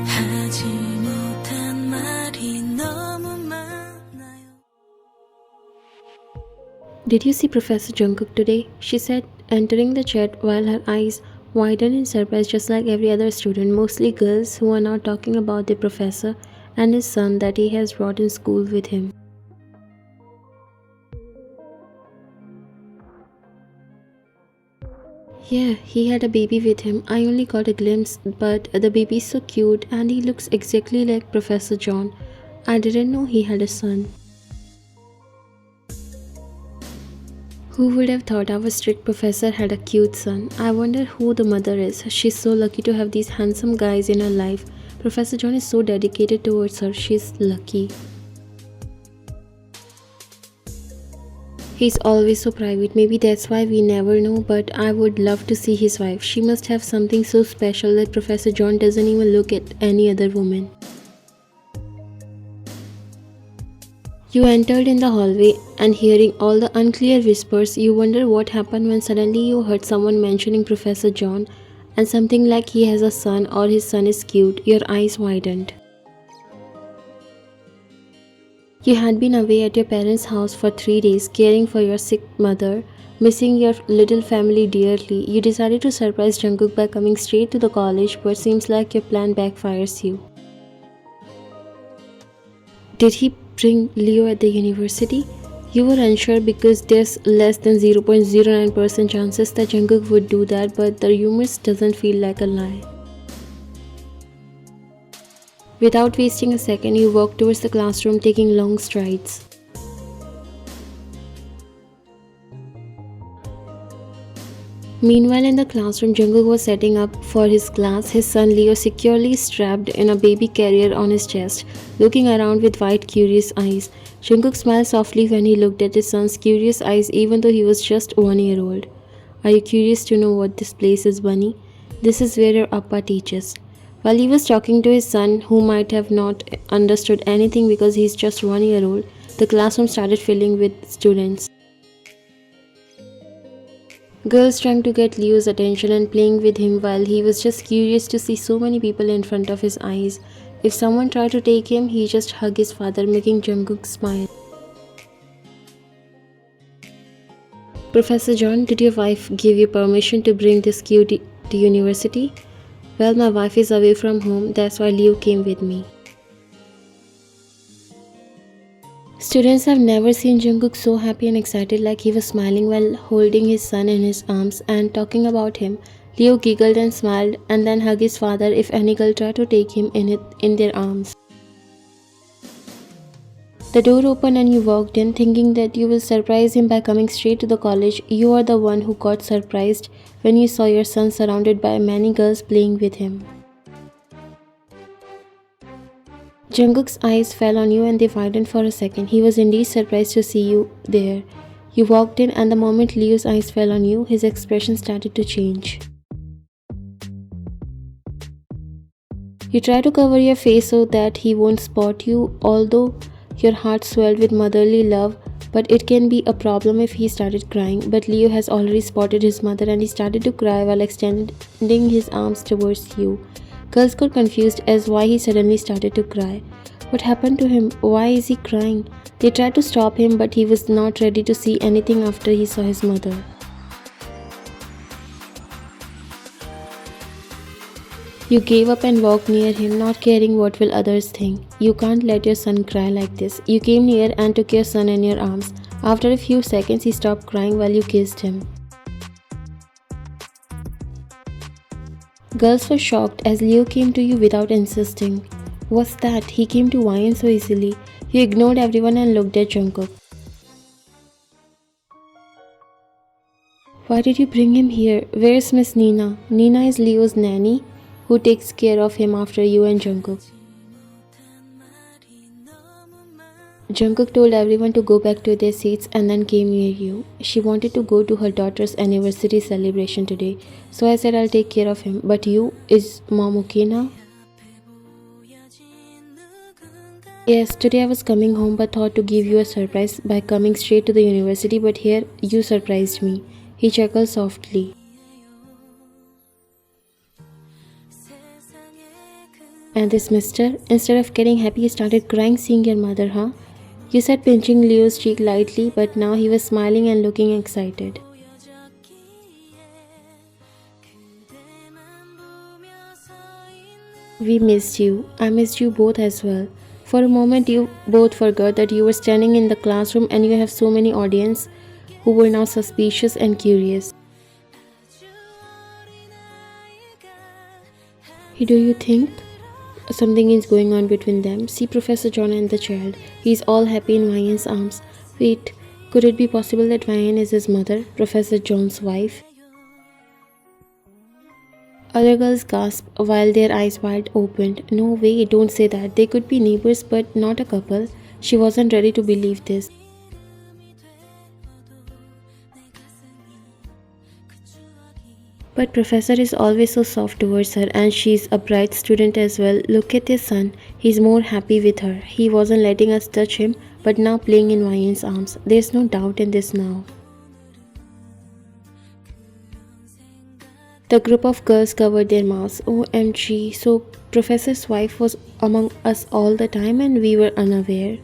하지 못한 말이 너무 많아요. Did you see Professor Jungkook today? She said, entering the chat while her eyes widened in surprise just like every other student, mostly girls who are now talking about the professor and his son that he has brought in school with him. Yeah, he had a baby with him. I only got a glimpse, but the baby's so cute and he looks exactly like Professor John. I didn't know he had a son. Who would have thought our strict professor had a cute son? I wonder who the mother is. She's so lucky to have these handsome guys in her life. Professor John is so dedicated towards her. She's lucky. He's always so private. Maybe that's why we never know, but I would love to see his wife. She must have something so special that Professor John doesn't even look at any other woman. You entered in the hallway and hearing all the unclear whispers, you wonder what happened when suddenly you heard someone mentioning Professor John and something like he has a son or his son is cute. Your eyes widened. You had been away at your parents' house for 3 days, caring for your sick mother, missing your little family dearly. You decided to surprise Jungkook by coming straight to the college, but seems like your plan backfires you. Did he bring Leo at the university? You were unsure because there's less than 0.09% chances that Jungkook would do that, but the rumors doesn't feel like a lie. Without wasting a second, you walked towards the classroom taking long strides. Meanwhile, in the classroom, Jungkook was setting up for his class, his son Leo securely strapped in a baby carrier on his chest, looking around with wide, curious eyes. Jungkook smiled softly when he looked at his son's curious eyes even though he was just 1 year old. Are you curious to know what this place is, Bunny? This is where your Appa teaches. While he was talking to his son, who might have not understood anything because he's just 1 year old, the classroom started filling with students. Girls trying to get Leo's attention and playing with him while he was just curious to see so many people in front of his eyes. If someone tried to take him, he just hugged his father, making Jungkook smile. Professor John, did your wife give you permission to bring this cutie to university? Well, my wife is away from home, that's why Leo came with me. Students have never seen Jungkook so happy and excited, like he was smiling while holding his son in his arms and talking about him. Leo giggled and smiled and then hugged his father if any girl tried to take him in their arms. The door opened and you walked in, thinking that you will surprise him by coming straight to the college. You are the one who got surprised when you saw your son surrounded by many girls playing with him. Jungkook's eyes fell on you and they widened for a second. He was indeed surprised to see you there. You walked in and the moment Leo's eyes fell on you, his expression started to change. You try to cover your face so that he won't spot you, although your heart swelled with motherly love, but it can be a problem if he started crying. But Leo has already spotted his mother and he started to cry while extending his arms towards you. Girls got confused as why he suddenly started to cry. What happened to him? Why is he crying? They tried to stop him, but he was not ready to see anything after he saw his mother. You gave up and walked near him, not caring what will others think. You can't let your son cry like this. You came near and took your son in your arms. After a few seconds, he stopped crying while you kissed him. Girls were shocked as Leo came to you without insisting. What's that? He came to whine so easily. You ignored everyone and looked at Jungkook. Why did you bring him here? Where's Miss Nina? Nina is Leo's nanny, who takes care of him after you and Jungkook. Jungkook told everyone to go back to their seats and then came near you. She wanted to go to her daughter's anniversary celebration today, so I said I'll take care of him. But you, is mom okay now? Yes, today I was coming home but thought to give you a surprise by coming straight to the university, but here you surprised me. He chuckled softly. And this mister, instead of getting happy, started crying seeing your mother, huh? You said, pinching Leo's cheek lightly, but now he was smiling and looking excited. We missed you. I missed you both as well. For a moment, you both forgot that you were standing in the classroom and you have so many audience who were now suspicious and curious. Do you think something is going on between them? See Professor John and the child. He's all happy in Ryan's arms. Wait, could it be possible that Ryan is his mother, Professor John's wife? Other girls gasped while their eyes wide opened. No way, don't say that. They could be neighbors but not a couple. She wasn't ready to believe this. But Professor is always so soft towards her and she's a bright student as well. Look at his son. He's more happy with her. He wasn't letting us touch him but now playing in Ryan's arms. There's no doubt in this now. The group of girls covered their mouths. OMG, so Professor's wife was among us all the time and we were unaware.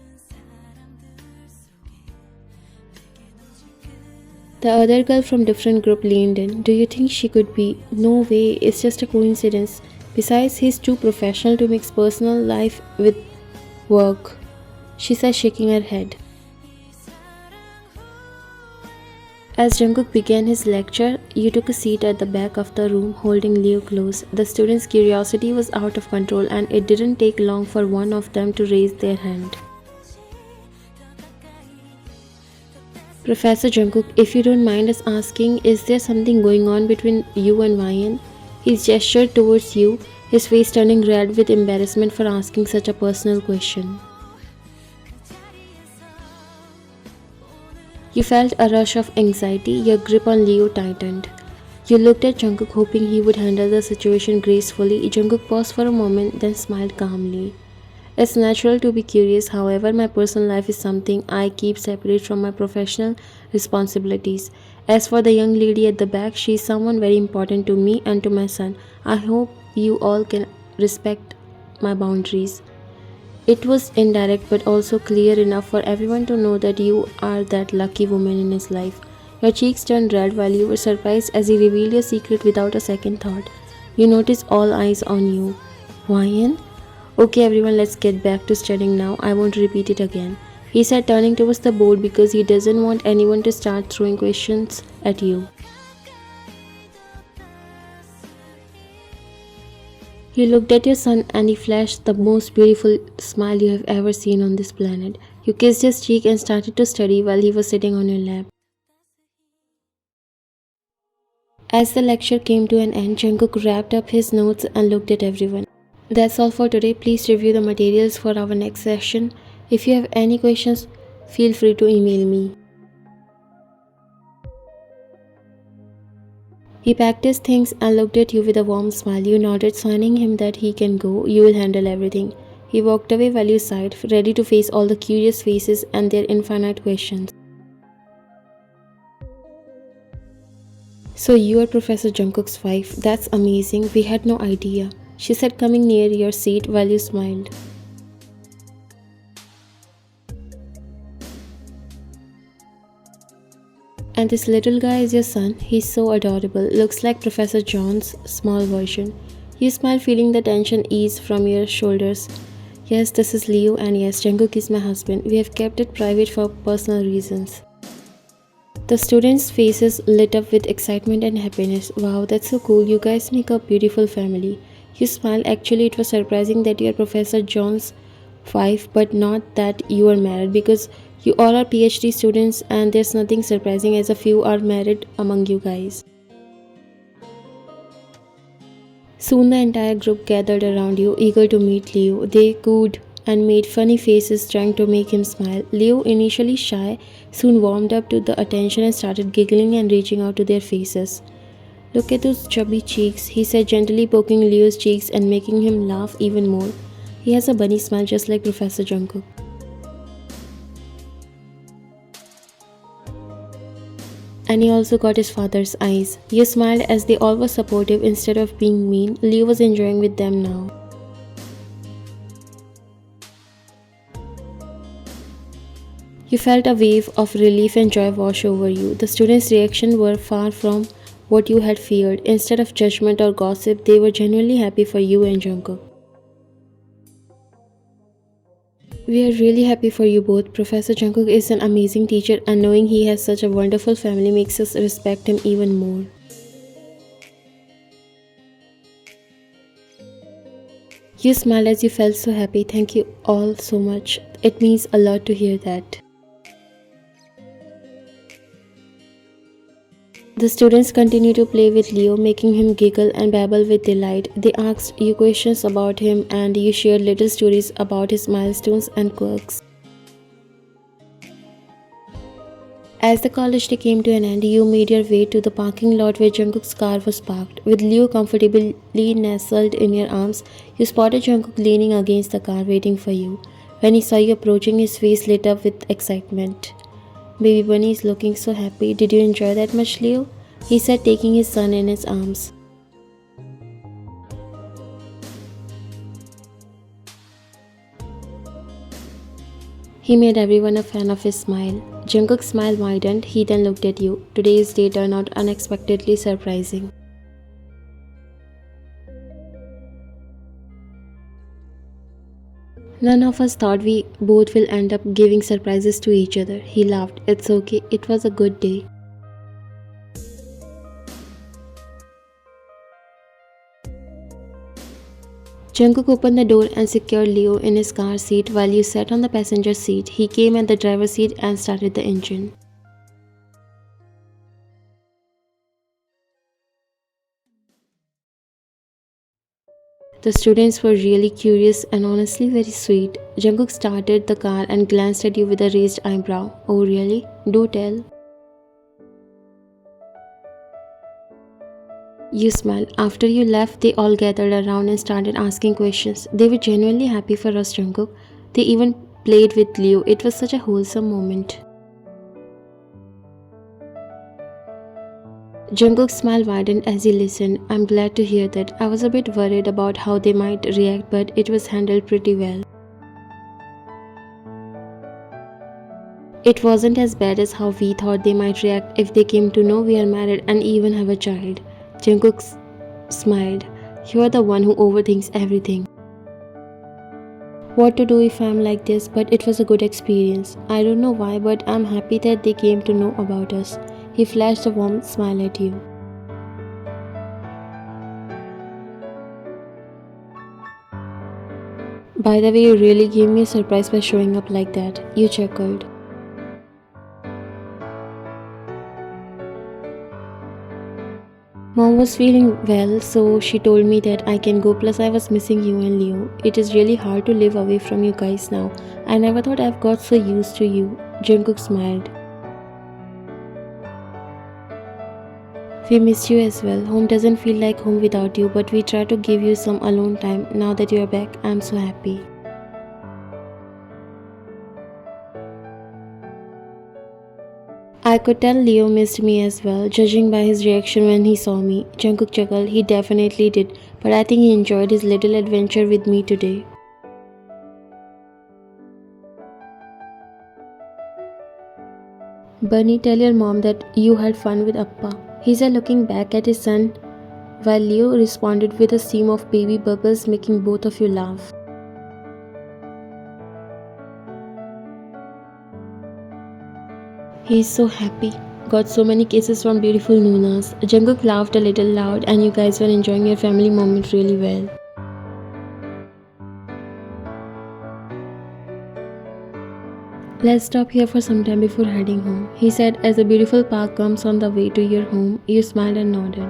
The other girl from different group leaned in. Do you think she could be? No way, it's just a coincidence. Besides, he's too professional to mix personal life with work, she said, shaking her head. As Jungkook began his lecture, you took a seat at the back of the room holding Leo close. The students' curiosity was out of control and it didn't take long for one of them to raise their hand. Professor Jungkook, if you don't mind us asking, is there something going on between you and Ryan? He gestured towards you, his face turning red with embarrassment for asking such a personal question. You felt a rush of anxiety, your grip on Leo tightened. You looked at Jungkook hoping he would handle the situation gracefully. Jungkook paused for a moment, then smiled calmly. It's natural to be curious, however, my personal life is something I keep separate from my professional responsibilities. As for the young lady at the back, she is someone very important to me and to my son. I hope you all can respect my boundaries. It was indirect but also clear enough for everyone to know that you are that lucky woman in his life. Your cheeks turned red while you were surprised as he revealed your secret without a second thought. You noticed all eyes on you. Ryan? Okay everyone, let's get back to studying now. I won't repeat it again, he said, turning towards the board because he doesn't want anyone to start throwing questions at you. You looked at your son and he flashed the most beautiful smile you have ever seen on this planet. You kissed his cheek and started to study while he was sitting on your lap. As the lecture came to an end, Jungkook wrapped up his notes and looked at everyone. That's all for today. Please review the materials for our next session. If you have any questions, feel free to email me. He packed his things and looked at you with a warm smile. You nodded, signing him that he can go. You will handle everything. He walked away while you sighed, ready to face all the curious faces and their infinite questions. So you are Professor Jungkook's wife. That's amazing. We had no idea, she said, coming near your seat while you smiled. And this little guy is your son. He's so adorable. Looks like Professor John's small version. You smile, feeling the tension ease from your shoulders. Yes, this is Leo, and yes, Jungkook is my husband. We have kept it private for personal reasons. The students' faces lit up with excitement and happiness. Wow, that's so cool. You guys make a beautiful family. You smile. Actually, it was surprising that you are Professor John's wife, but not that you are married, because you all are PhD students and there's nothing surprising as a few are married among you guys. Soon the entire group gathered around you, eager to meet Leo. They cooed and made funny faces trying to make him smile. Leo, initially shy, soon warmed up to the attention and started giggling and reaching out to their faces. Look at those chubby cheeks, he said, gently poking Leo's cheeks and making him laugh even more. He has a bunny smile just like Professor Jungkook. And he also got his father's eyes. He smiled as they all were supportive instead of being mean. Leo was enjoying with them now. You felt a wave of relief and joy wash over you. The students' reactions were far from what you had feared. Instead of judgment or gossip, they were genuinely happy for you and Jungkook. We are really happy for you both. Professor Jungkook is an amazing teacher, and knowing he has such a wonderful family makes us respect him even more. You smiled as you felt so happy. Thank you all so much. It means a lot to hear that. The students continued to play with Leo, making him giggle and babble with delight. They asked you questions about him and you shared little stories about his milestones and quirks. As the college day came to an end, you made your way to the parking lot where Jungkook's car was parked. With Leo comfortably nestled in your arms, you spotted Jungkook leaning against the car waiting for you. When he saw you approaching, his face lit up with excitement. Baby Bunny is looking so happy. Did you enjoy that much, Leo? He said, taking his son in his arms. He made everyone a fan of his smile. Jungkook's smile widened. He then looked at you. Today's day turned out unexpectedly surprising. None of us thought we both will end up giving surprises to each other. He laughed. It's okay. It was a good day. Jungkook opened the door and secured Leo in his car seat while you sat on the passenger seat. He came at the driver's seat and started the engine. The students were really curious and honestly very sweet. Jungkook started the car and glanced at you with a raised eyebrow. Oh really? Do tell. You smiled. After you left, they all gathered around and started asking questions. They were genuinely happy for us, Jungkook. They even played with Leo. It was such a wholesome moment. Jungkook's smile widened as he listened. I'm glad to hear that. I was a bit worried about how they might react, but it was handled pretty well. It wasn't as bad as how we thought they might react if they came to know we are married and even have a child. Jungkook smiled. You are the one who overthinks everything. What to do if I'm like this, but it was a good experience. I don't know why, but I'm happy that they came to know about us. He flashed a warm smile at you. By the way, you really gave me a surprise by showing up like that. You chuckled. Mom was feeling well, so she told me that I can go, plus I was missing you and Leo. It is really hard to live away from you guys now. I never thought I've got so used to you. Jungkook smiled. We miss you as well. Home doesn't feel like home without you, but we try to give you some alone time. Now that you are back, I'm so happy. I could tell Leo missed me as well, judging by his reaction when he saw me. Jungkook chuckled. He definitely did, but I think he enjoyed his little adventure with me today. Bunny, tell your mom that you had fun with Appa. He said, looking back at his son, while Leo responded with a stream of baby bubbles, making both of you laugh. He is so happy. Got so many kisses from beautiful Nunas. Jungkook laughed a little loud and you guys were enjoying your family moment really well. Let's stop here for some time before heading home, he said as a beautiful park comes on the way to your home. You smiled and nodded.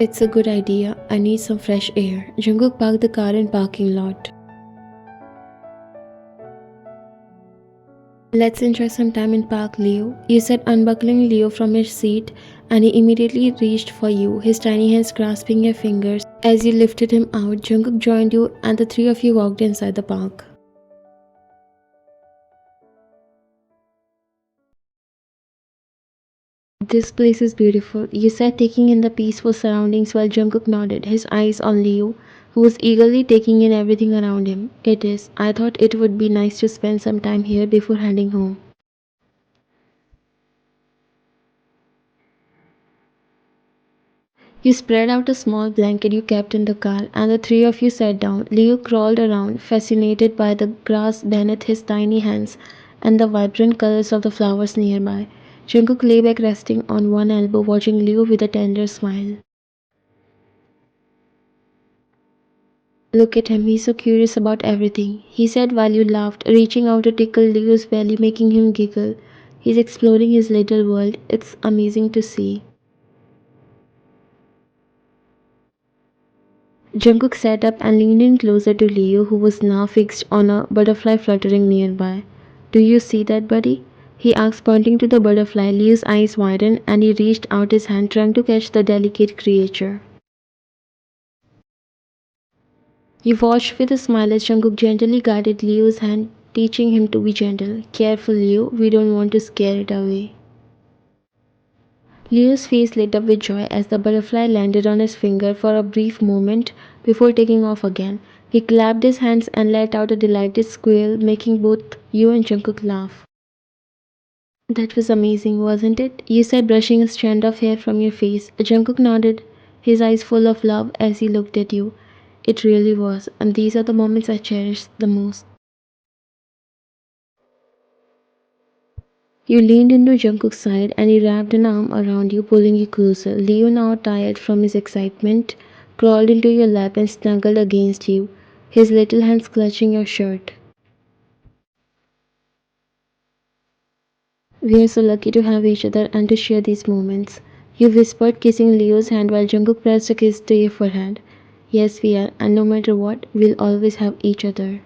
It's a good idea. I need some fresh air. Jungkook parked the car in parking lot. Let's enjoy some time in park, Leo. You said, unbuckling Leo from his seat, and he immediately reached for you, his tiny hands grasping your fingers. As you lifted him out, Jungkook joined you, and the three of you walked inside the park. This place is beautiful, you said, taking in the peaceful surroundings while Jungkook nodded, his eyes on Leo, who was eagerly taking in everything around him. It is. I thought it would be nice to spend some time here before heading home. You spread out a small blanket you kept in the car, and the three of you sat down. Leo crawled around, fascinated by the grass beneath his tiny hands and the vibrant colors of the flowers nearby. Jungkook lay back resting on one elbow, watching Leo with a tender smile. Look at him, he's so curious about everything, he said while you laughed, reaching out to tickle Leo's belly, making him giggle. He's exploring his little world. It's amazing to see. Jungkook sat up and leaned in closer to Leo, who was now fixed on a butterfly fluttering nearby. Do you see that, buddy? He asked, pointing to the butterfly. Leo's eyes widened and he reached out his hand, trying to catch the delicate creature. He watched with a smile as Jungkook gently guided Leo's hand, teaching him to be gentle. Careful, Leo, we don't want to scare it away. Leo's face lit up with joy as the butterfly landed on his finger for a brief moment before taking off again. He clapped his hands and let out a delighted squeal, making both you and Jungkook laugh. That was amazing, wasn't it? You said, brushing a strand of hair from your face. Jungkook nodded, his eyes full of love as he looked at you. It really was, and these are the moments I cherish the most. You leaned into Jungkook's side and he wrapped an arm around you, pulling you closer. Leo, now tired from his excitement, crawled into your lap and snuggled against you, his little hands clutching your shirt. We are so lucky to have each other and to share these moments. You whispered, kissing Leo's hand while Jungkook pressed a kiss to your forehead. Yes, we are, and no matter what, we'll always have each other.